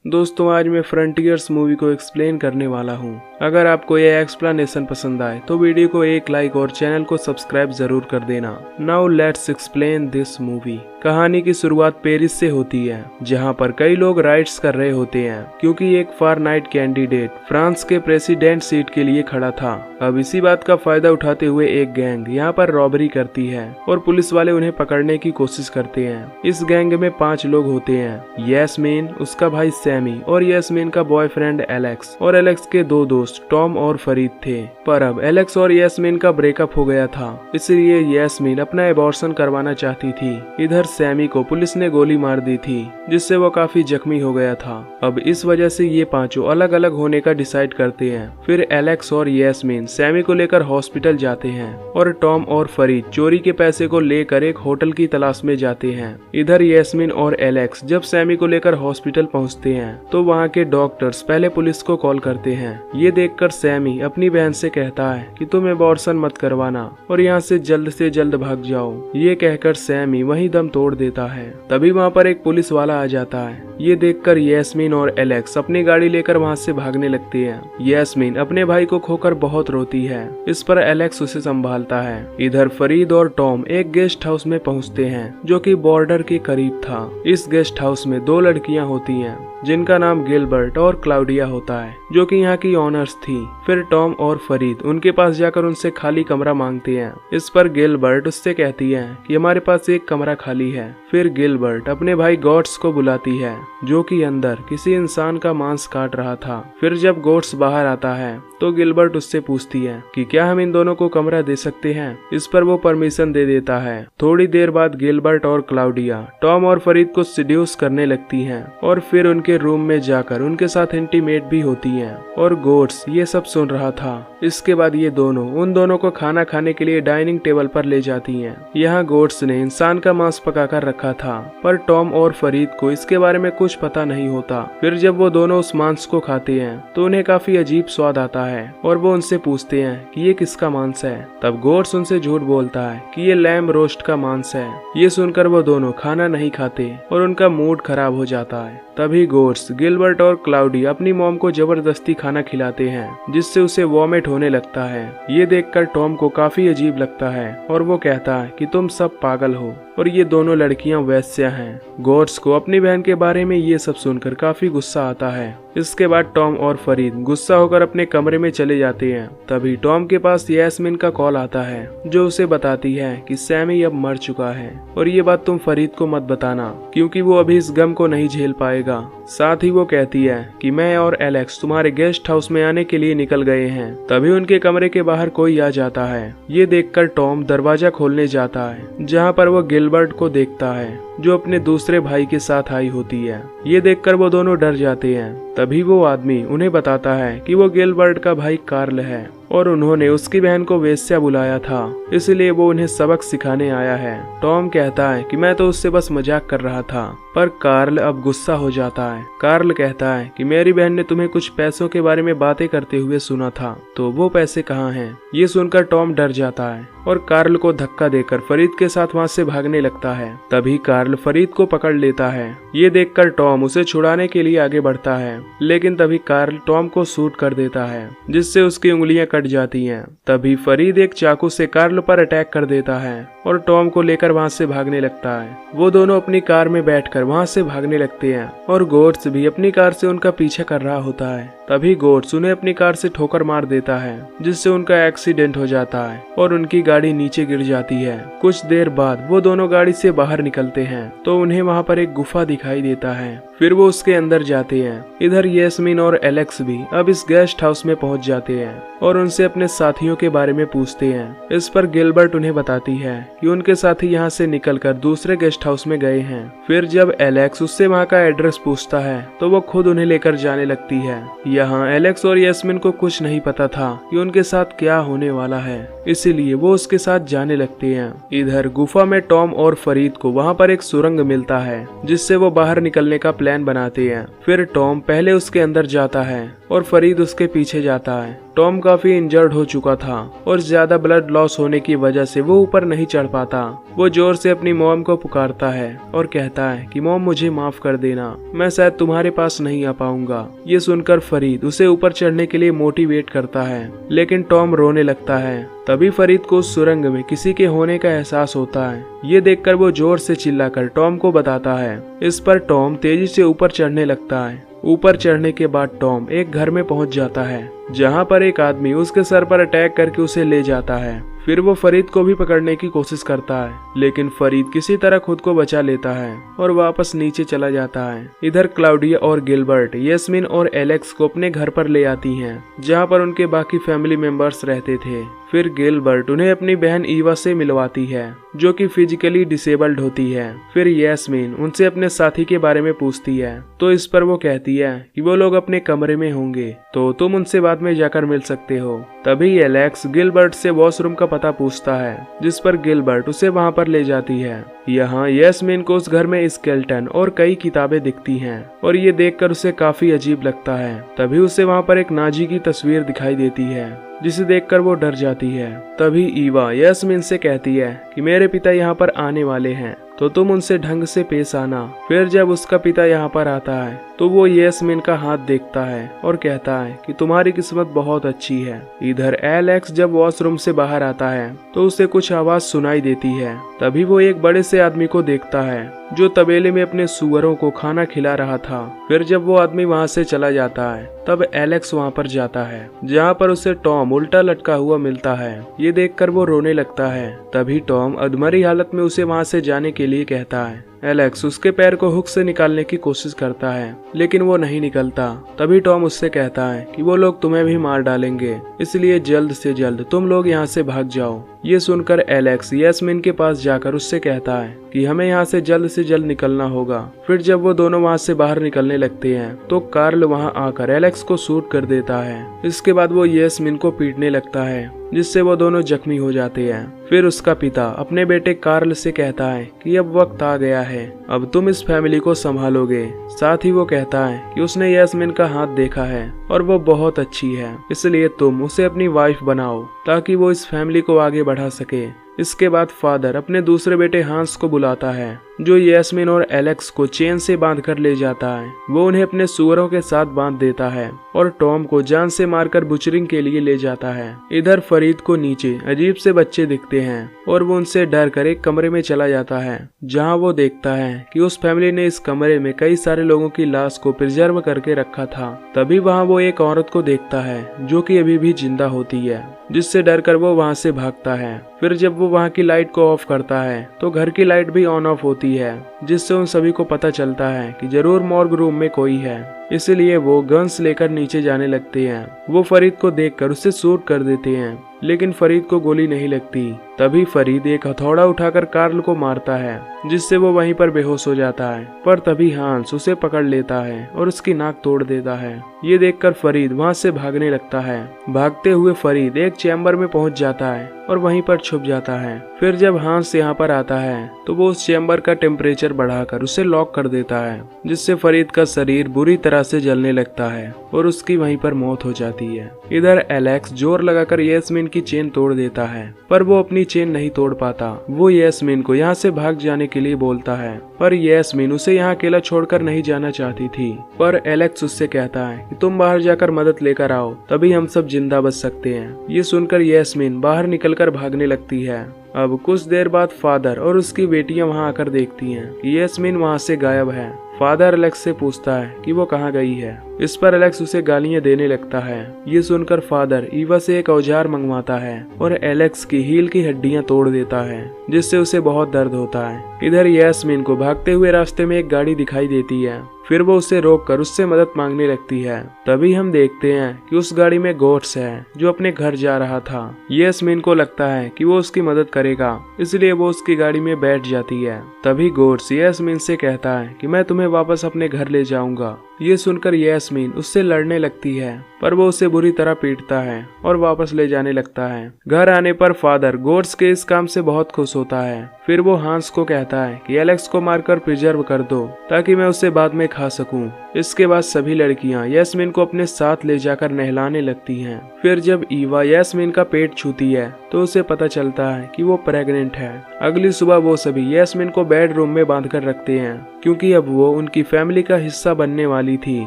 दोस्तों आज मैं फ्रंटियर्स मूवी को एक्सप्लेन करने वाला हूँ। अगर आपको यह एक्सप्लेनेशन पसंद आए तो वीडियो को एक लाइक और चैनल को सब्सक्राइब जरूर कर देना। Now let's explain this movie. कहानी की शुरुआत पेरिस से होती है, जहाँ पर कई लोग राइड्स कर रहे होते हैं क्योंकि एक फार नाइट कैंडिडेट फ्रांस के प्रेसिडेंट सीट के लिए खड़ा था। अब इसी बात का फायदा उठाते हुए एक गैंग यहाँ पर रॉबरी करती है और पुलिस वाले उन्हें पकड़ने की कोशिश करते हैं। इस गैंग में 5 लोग होते हैं, यास्मीन, उसका भाई सैमी और यास्मीन का बॉयफ्रेंड एलेक्स और एलेक्स के 2 दोस्त टॉम और फरीद थे। पर अब एलेक्स और यास्मीन का ब्रेकअप हो गया था, इसलिए यास्मीन अपना एबॉर्शन करवाना चाहती थी। इधर सैमी को पुलिस ने गोली मार दी थी, जिससे वो काफी जख्मी हो गया था। अब इस वजह से ये पांचों अलग अलग होने का डिसाइड करते हैं। फिर एलेक्स और यास्मीन सैमी को लेकर हॉस्पिटल जाते हैं और टॉम और फरीद चोरी के पैसे को लेकर एक होटल की तलाश में जाते हैं। इधर यास्मीन और एलेक्स जब सैमी को लेकर हॉस्पिटल पहुंचते हैं तो वहां के डॉक्टर्स पहले पुलिस को कॉल करते हैं। ये देखकर सैमी अपनी बहन से कहता है कि तुम एबॉर्शन मत करवाना और यहाँ से जल्द भाग जाओ। ये कहकर सैमी वहीं दम तोड़ देता है। तभी वहाँ पर एक पुलिस वाला आ जाता है। ये देखकर यास्मीन और एलेक्स अपनी गाड़ी लेकर वहाँ से भागने लगती है। यास्मीन अपने भाई को खोकर बहुत रोती है। इस पर एलेक्स उसे संभालता है। इधर फरीद और टॉम एक गेस्ट हाउस में पहुँचते हैं जो कि बॉर्डर के करीब था। इस गेस्ट हाउस में 2 लड़कियां होती हैं जिनका नाम गिलबर्ट और क्लाउडिया होता है, जो कि यहाँ की ऑनर्स थी। फिर टॉम और फरीद उनके पास जाकर उनसे खाली कमरा मांगते हैं। इस पर गिलबर्ट उससे कहती है कि हमारे पास एक कमरा खाली है। फिर गिलबर्ट अपने भाई गॉट्स को बुलाती है, जो कि अंदर किसी इंसान का मांस काट रहा था। फिर जब गॉट्स बाहर आता है तो गिलबर्ट उससे पूछती है कि क्या हम इन दोनों को कमरा दे सकते हैं। इस पर वो परमिशन दे देता है। थोड़ी देर बाद गिलबर्ट और क्लाउडिया टॉम और फरीद को सीड्यूस करने लगती हैं और फिर उनके रूम में जाकर उनके साथ इंटीमेट भी होती हैं और गॉट्स ये सब सुन रहा था। इसके बाद ये दोनों उन दोनों को खाना खाने के लिए डाइनिंग टेबल पर ले जाती हैं। यहाँ गॉट्स ने इंसान का मांस पकाकर रखा था, पर टॉम और फरीद को इसके बारे में कुछ पता नहीं होता। फिर जब वो दोनों उस मांस को खाते हैं तो उन्हें काफी अजीब स्वाद आता है और वो उनसे पूछते हैं कि ये किसका मांस है। तब गॉट्स उनसे झूठ बोलता है कि ये लैम रोस्ट का मांस है। ये सुनकर वो दोनों खाना नहीं खाते और उनका मूड खराब हो जाता है। तभी गॉट्स गिलबर्ट और क्लाउडी अपनी मॉम को जबरदस्ती खाना खिलाते हैं, जिससे उसे वॉमिट होने लगता है। ये देखकर टॉम को काफी अजीब लगता है और वो कहता है कि तुम सब पागल हो और ये दोनों लड़कियां वैश्या हैं। गॉट्स को अपनी बहन के बारे में ये सब सुनकर काफी गुस्सा आता है। इसके बाद टॉम और फरीद गुस्सा होकर अपने कमरे में चले जाते हैं। तभी टॉम के पास यास्मीन का कॉल आता है, जो उसे बताती है कि सैमी अब मर चुका है और ये बात तुम फरीद को मत बताना क्योंकि वो अभी इस गम को नहीं झेल पाएगा। साथ ही वो कहती है कि मैं और एलेक्स तुम्हारे गेस्ट हाउस में आने के लिए निकल गए हैं। तभी उनके कमरे के बाहर कोई आ जाता है। ये देखकर टॉम दरवाजा खोलने जाता है, जहाँ पर वो गिलबर्ट को देखता है, जो अपने दूसरे भाई के साथ आई होती है। ये देखकर वो दोनों डर जाते हैं। तभी वो आदमी उन्हें बताता है कि वो गिलबर्ट का भाई कार्ल है और उन्होंने उसकी बहन को वेश्या बुलाया था, इसलिए वो उन्हें सबक सिखाने आया है। टॉम कहता है कि मैं तो उससे बस मजाक कर रहा था, पर कार्ल अब गुस्सा हो जाता है। कार्ल कहता है कि मेरी बहन ने तुम्हें कुछ पैसों के बारे में बातें करते हुए सुना था, तो वो पैसे कहाँ हैं? ये सुनकर टॉम डर जाता है और कार्ल को धक्का देकर फरीद के साथ वहाँ से भागने लगता है। तभी कार्ल फरीद को पकड़ लेता है। ये देखकर टॉम उसे छुड़ाने के लिए आगे बढ़ता है, लेकिन तभी कार्ल टॉम को शूट कर देता है, जिससे उसकी उंगलियां कट जाती हैं। तभी फरीद एक चाकू से कार्ल पर अटैक कर देता है और टॉम को लेकर वहां से भागने लगता है। वो दोनों अपनी कार में बैठकर वहां से भागने लगते हैं और गॉट्स भी अपनी कार से उनका पीछा कर रहा होता है। तभी गॉट्स उन्हें अपनी कार से ठोकर मार देता है, जिससे उनका एक्सीडेंट हो जाता है और उनकी गाड़ी नीचे गिर जाती है। कुछ देर बाद वो दोनों गाड़ी से बाहर निकलते हैं तो उन्हें वहां पर एक गुफा दिखाई देता है। फिर वो उसके अंदर जाते हैं। इधर यास्मीन और एलेक्स भी अब इस गेस्ट हाउस में पहुंच जाते हैं और उनसे अपने साथियों के बारे में पूछते हैं। इस पर गिलबर्ट उन्हें बताती है कि उनके साथी यहाँ से निकलकर दूसरे गेस्ट हाउस में गए हैं। फिर जब एलेक्स उससे वहाँ का एड्रेस पूछता है तो वो खुद उन्हें लेकर जाने लगती है। यहाँ एलेक्स और यास्मीन को कुछ नहीं पता था कि उनके साथ क्या होने वाला है, इसीलिए वो उसके साथ जाने लगते हैं। इधर गुफा में टॉम और फरीद को वहाँ पर एक सुरंग मिलता है, जिससे वो बाहर निकलने का प्लान बनाते हैं। फिर टॉम पहले उसके अंदर जाता है और फरीद उसके पीछे जाता है। टॉम काफी इंजर्ड हो चुका था और ज्यादा ब्लड लॉस होने की वजह से वो ऊपर नहीं चढ़ पाता। वो जोर से अपनी मॉम को पुकारता है और कहता है कि मॉम मुझे माफ कर देना, मैं शायद तुम्हारे पास नहीं आ पाऊंगा। ये सुनकर फरीद उसे ऊपर चढ़ने के लिए मोटिवेट करता है, लेकिन टॉम रोने लगता है। तभी फरीद को उस सुरंग में किसी के होने का एहसास होता है। ये देखकर वो जोर से चिल्लाकर टॉम को बताता है। इस पर टॉम तेजी से ऊपर चढ़ने लगता है। ऊपर चढ़ने के बाद टॉम एक घर में पहुंच जाता है, जहां पर एक आदमी उसके सर पर अटैक करके उसे ले जाता है। फिर वो फरीद को भी पकड़ने की कोशिश करता है, लेकिन फरीद किसी तरह खुद को बचा लेता है और वापस नीचे चला जाता है। इधर क्लाउडिया और गिलबर्ट यास्मीन और एलेक्स को अपने घर पर ले आती हैं, जहां पर उनके बाकी फैमिली मेंबर्स रहते थे। फिर गिलबर्ट उन्हें अपनी बहन ईवा से मिलवाती है, जो कि फिजिकली डिसेबल्ड होती है। फिर यास्मीन उनसे अपने साथी के बारे में पूछती है, तो इस पर वो कहती है कि वो लोग अपने कमरे में होंगे, तो तुम उनसे बाद में जाकर मिल सकते हो। तभी एलेक्स गिलबर्ट से वॉशरूम का पता पूछता है, जिस पर गिलबर्ट उसे वहां पर ले जाती है। यहाँ यास्मीन को उस घर में स्केलेटन और कई किताबें दिखती हैं और ये देखकर उसे काफी अजीब लगता है। तभी उसे वहां पर एक नाजी की तस्वीर दिखाई देती है, जिसे देखकर वो डर जाती है। तभी ईवा यास्मीन से कहती है कि मेरे पिता यहाँ पर आने वाले हैं, तो तुम उनसे ढंग से पेश आना। फिर जब उसका पिता यहाँ पर आता है तो वो यास्मीन का हाथ देखता है और कहता है कि तुम्हारी किस्मत बहुत अच्छी है। इधर एलेक्स जब वॉशरूम से बाहर आता है तो उसे कुछ आवाज सुनाई देती है। तभी वो एक बड़े से आदमी को देखता है, जो तबेले में अपने सुअरों को खाना खिला रहा था। फिर जब वो आदमी वहाँ से चला जाता है तब एलेक्स वहाँ पर जाता है, जहाँ पर उसे टॉम उल्टा लटका हुआ मिलता है। ये देखकर वो रोने लगता है। तभी टॉम अधमरी हालत में उसे वहाँ से जाने के लिए कहता है। एलेक्स उसके पैर को हुक से निकालने की कोशिश करता है, लेकिन वो नहीं निकलता। तभी टॉम उससे कहता है कि वो लोग तुम्हें भी मार डालेंगे, इसलिए जल्द से जल्द तुम लोग यहाँ से भाग जाओ। ये सुनकर एलेक्स यास्मीन के पास जाकर उससे कहता है कि हमें यहाँ से जल्द निकलना होगा। फिर जब वो दोनों वहाँ से बाहर निकलने लगते हैं तो कार्ल वहाँ आकर एलेक्स को शूट कर देता है। इसके बाद वो यास्मीन को पीटने लगता है, जिससे वो दोनों जख्मी हो जाते हैं। फिर उसका पिता अपने बेटे कार्ल से कहता है कि अब वक्त आ गया है, अब तुम इस फैमिली को संभालोगे। साथ ही वो कहता है कि उसने यास्मीन का हाथ देखा है और वो बहुत अच्छी है, इसलिए तुम उसे अपनी वाइफ बनाओ ताकि वो इस फैमिली को आगे बढ़ा सके। इसके बाद फादर अपने दूसरे बेटे हांस को बुलाता है, जो यास्मीन और एलेक्स को चेन से बांध कर ले जाता है। वो उन्हें अपने सुअरों के साथ बांध देता है और टॉम को जान से मारकर बुचरिंग के लिए ले जाता है। इधर फरीद को नीचे अजीब से बच्चे दिखते हैं और वो उनसे डर कर एक कमरे में चला जाता है, जहां वो देखता है कि उस फैमिली ने इस कमरे में कई सारे लोगों की लाश को प्रिजर्व करके रखा था। तभी वहाँ वो एक औरत को देखता है जो कि अभी भी जिंदा होती है, जिससे डर कर वो वहाँ से भागता है। फिर जब वो वहाँ की लाइट को ऑफ करता है तो घर की लाइट भी ऑन ऑफ होती है, जिससे उन सभी को पता चलता है कि जरूर मॉर्ग रूम में कोई है। इसलिए वो गन्स लेकर नीचे जाने लगते हैं। वो फरीद को देखकर उससे शूट कर देते हैं, लेकिन फरीद को गोली नहीं लगती। तभी फरीद एक हथौड़ा उठाकर कार्ल को मारता है, जिससे वो वहीं पर बेहोश हो जाता है। पर तभी हांस उसे पकड़ लेता है और उसकी नाक तोड़ देता है। ये देखकर फरीद वहां से भागने लगता है। भागते हुए फरीद एक चैम्बर में पहुंच जाता है और वहीं पर छुप जाता है। फिर जब हांस यहाँ पर आता है तो वो उस चैम्बर का टेम्परेचर बढ़ाकर उसे लॉक कर देता है, जिससे फरीद का शरीर बुरी तरह से जलने लगता है और उसकी वहीं पर मौत हो जाती है। इधर एलेक्स जोर लगाकर यास्मीन की चेन तोड़ देता है, पर वो अपनी चेन नहीं तोड़ पाता। वो यास्मीन को यहाँ से भाग जाने के लिए बोलता है, पर यास्मीन उसे यहाँ अकेला छोड़कर नहीं जाना चाहती थी। पर एलेक्स उससे कहता है कि तुम बाहर जाकर मदद लेकर आओ, तभी हम सब जिंदा बच सकते हैं। ये सुनकर यास्मीन बाहर निकलकर भागने लगती है। अब कुछ देर बाद फादर और उसकी बेटियां वहां आकर देखती हैं कि यास्मीन वहां से गायब है। फादर एलेक्स से पूछता है कि वो कहाँ गई है। इस पर एलेक्स उसे गालियां देने लगता है। ये सुनकर फादर ईवा से एक औजार मंगवाता है और एलेक्स की हील की हड्डियां तोड़ देता है, जिससे उसे बहुत दर्द होता है। इधर यास्मीन को भागते हुए रास्ते में एक गाड़ी दिखाई देती है। फिर वो उसे रोककर उससे मदद मांगने लगती है। तभी हम देखते हैं कि उस गाड़ी में गोट्स है, जो अपने घर जा रहा था। यास्मीन को लगता है कि वो उसकी मदद करेगा, इसलिए वो उसकी गाड़ी में बैठ जाती है। तभी गोट्स यास्मीन से कहता है कि मैं तुम्हें वापस अपने घर ले जाऊंगा। ये सुनकर यास्मीन उससे लड़ने लगती है, पर वो उसे बुरी तरह पीटता है और वापस ले जाने लगता है। घर आने पर फादर गोट्स के इस काम से बहुत खुश होता है। फिर वो हांस को कहता है कि एलेक्स को मारकर प्रिजर्व कर दो, ताकि मैं उसे बाद में खा सकूं। इसके बाद सभी लड़कियां यास्मीन को अपने साथ ले जाकर नहलाने लगती हैं। फिर जब ईवा यास्मीन का पेट छूती है तो उसे पता चलता है कि वो प्रेग्नेंट है। अगली सुबह वो सभी यास्मीन को बेडरूम में बांध कर रखते हैं क्योंकि अब वो उनकी फैमिली का हिस्सा बनने वाली थी।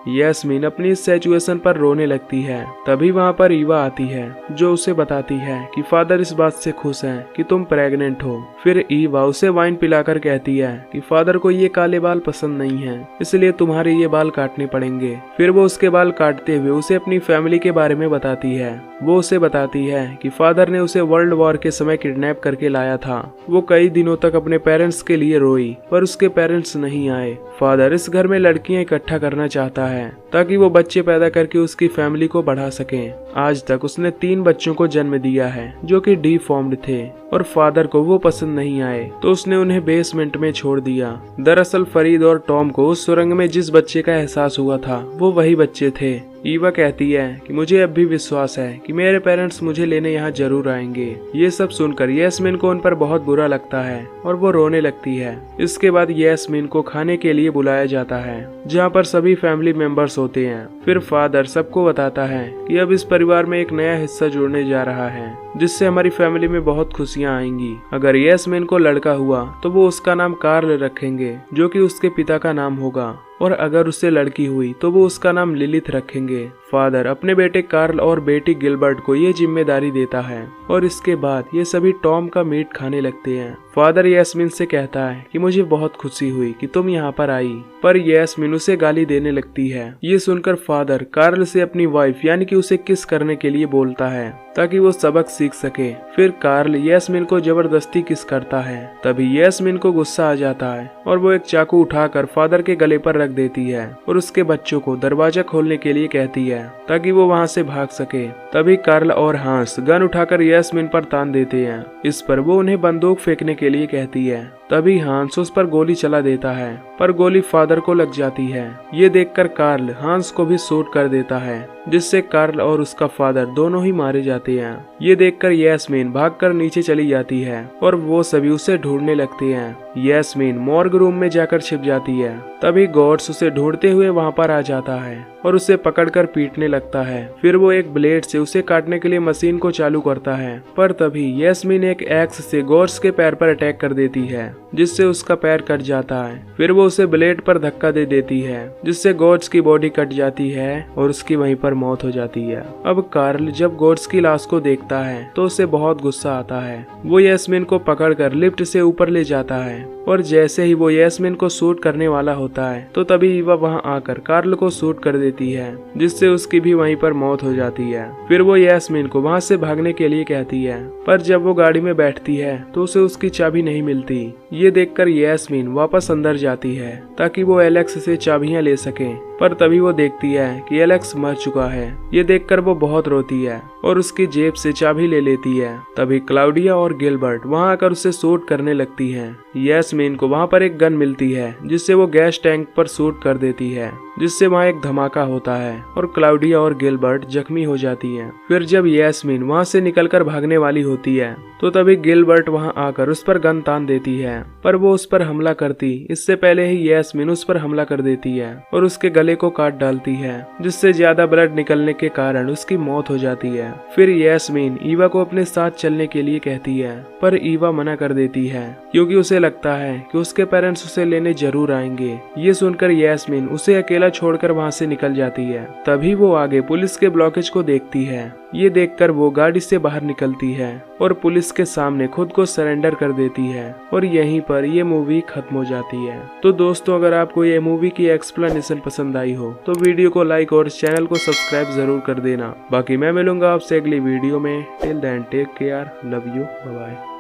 यास्मीन अपनी इस सिचुएशन पर रोने लगती है। तभी वहाँ पर ईवा आती है जो उसे बताती है कि फादर इस बात से खुश हैं कि तुम प्रेग्नेंट हो। फिर ईवा उसे वाइन पिलाकर कहती है कि फादर को ये काले बाल पसंद नहीं है, इसलिए तुम्हारे ये बाल काटने पड़ेंगे। फिर वो उसके बाल काटते हुए उसे अपनी फैमिली के बारे में बताती है। वो उसे बताती है कि फादर ने उसे वर्ल्ड वॉर के समय किडनैप करके लाया था। वो कई दिनों तक अपने पेरेंट्स के लिए रोई पर उसके पेरेंट्स नहीं आए। फादर इस घर में लड़कियां इकट्ठा करना चाहता है ताकि वो बच्चे पैदा करके उसकी फैमिली को बढ़ा सके। आज तक उसने 3 बच्चों को जन्म दिया है जो कि डिफॉर्म्ड थे और फादर को वो पसंद नहीं आए तो उसने उन्हें बेसमेंट में छोड़ दिया। दरअसल फरीद और टॉम को उस सुरंग में जिस बच्चे का एहसास हुआ था वो वही बच्चे थे। ईवा कहती है कि मुझे अब भी विश्वास है कि मेरे पेरेंट्स मुझे लेने यहाँ जरूर आएंगे। ये सब सुनकर यास्मीन को उन पर बहुत बुरा लगता है और वो रोने लगती है। इसके बाद यास्मीन को खाने के लिए बुलाया जाता है जहाँ पर सभी फैमिली मेंबर्स होते हैं। फिर फादर सबको बताता है कि अब इस परिवार में एक नया हिस्सा जुड़ने जा रहा है जिससे हमारी फैमिली में बहुत खुशियाँ आएंगी। अगर यास्मीन को लड़का हुआ तो वो उसका नाम कार्ल रखेंगे जो कि उसके पिता का नाम होगा, और अगर उससे लड़की हुई तो वो उसका नाम लिलिथ रखेंगे। फादर अपने बेटे कार्ल और बेटी गिलबर्ट को ये जिम्मेदारी देता है और इसके बाद ये सभी टॉम का मीट खाने लगते हैं। फादर यास्मीन से कहता है कि मुझे बहुत खुशी हुई कि तुम यहाँ पर आई, पर यास्मीन उसे गाली देने लगती है। ये सुनकर फादर कार्ल से अपनी वाइफ यानी कि उसे किस करने के लिए बोलता है ताकि वो सबक सीख सके। फिर कार्ल यास्मीन को जबरदस्ती किस करता है। तभी यास्मीन को गुस्सा आ जाता है और वो एक चाकू उठाकर फादर के गले पर रख देती है और उसके बच्चों को दरवाजा खोलने के लिए कहती है ताकि वो वहाँ से भाग सके। तभी कार्ल और हांस गन उठाकर यास्मीन पर तान देते हैं। इस पर वो उन्हें बंदूक फेंकने के लिए कहती है। तभी हांस उस पर गोली चला देता है पर गोली फादर को लग जाती है। ये देखकर कार्ल हांस को भी शूट कर देता है जिससे कार्ल और उसका फादर दोनों ही मारे जाते हैं। ये देखकर यास्मीन भागकर नीचे चली जाती है और वो सभी उसे ढूंढने लगते हैं। यास्मीन मॉर्ग रूम में जाकर छिप जाती है। तभी गॉड्स उसे ढूंढते हुए वहाँ पर आ जाता है और उसे पकड़कर पीटने लगता है। फिर वो एक ब्लेड से उसे काटने के लिए मशीन को चालू करता है पर तभी यास्मीन एक एक्स से गॉड्स के पैर पर अटैक कर देती है जिससे उसका पैर कट जाता है। फिर वो उसे ब्लेड पर धक्का दे देती है जिससे गॉड्स की बॉडी कट जाती है और उसकी वहीं पर मौत हो जाती है। अब कार्ल जब गॉड्स की लाश को देखता है तो उसे बहुत गुस्सा आता है। वो यास्मीन को पकड़कर लिफ्ट से ऊपर ले जाता है और जैसे ही वो यास्मीन को शूट करने वाला होता है तो तभी ईवा वहां आकर कार्ल को शूट कर देती है जिससे उसकी भी वहीं पर मौत हो जाती है। फिर वो यास्मीन को वहां से भागने के लिए कहती है पर जब वो गाड़ी में बैठती है तो उसे उसकी चाबी नहीं मिलती। ये देखकर यास्मीन वापस अंदर जाती है ताकि वो एलेक्स से चाबियां ले सके पर तभी वो देखती है कि एलेक्स मर चुका है। ये देखकर वो बहुत रोती है और उसकी जेब से चाबी ले लेती है। तभी क्लाउडिया और गिलबर्ट वहां आकर उसे शूट करने लगती हैं। यास्मीन को वहां पर एक गन मिलती है जिससे वो गैस टैंक पर शूट कर देती है जिससे वहाँ एक धमाका होता है और क्लाउडिया और गिलबर्ट जख्मी हो जाती हैं। फिर जब यास्मीन वहाँ से निकलकर भागने वाली होती है तो तभी गिलबर्ट वहाँ आकर उस पर गन तान देती है पर वो उस पर हमला करती इससे पहले ही यास्मीन उस पर हमला कर देती है और उसके गले को काट डालती है जिससे ज्यादा ब्लड निकलने के कारण उसकी मौत हो जाती है। फिर यास्मीन ईवा को अपने साथ चलने के लिए कहती है पर ईवा मना कर देती है क्योंकि उसे लगता है कि उसके पेरेंट्स उसे लेने जरूर आएंगे। ये सुनकर यास्मीन उसे अकेला छोड़कर वहां से निकल जाती है। तभी वो आगे पुलिस के ब्लॉकेज को देखती है। ये देखकर वो गाड़ी से बाहर निकलती है और पुलिस के सामने खुद को सरेंडर कर देती है और यहीं पर ये मूवी खत्म हो जाती है। तो दोस्तों अगर आपको ये मूवी की एक्सप्लेनेशन पसंद आई हो तो वीडियो को लाइक और चैनल को सब्सक्राइब जरूर कर देना। बाकी मैं मिलूंगा आपसे अगली वीडियो में। Till then take care, love you, bye bye.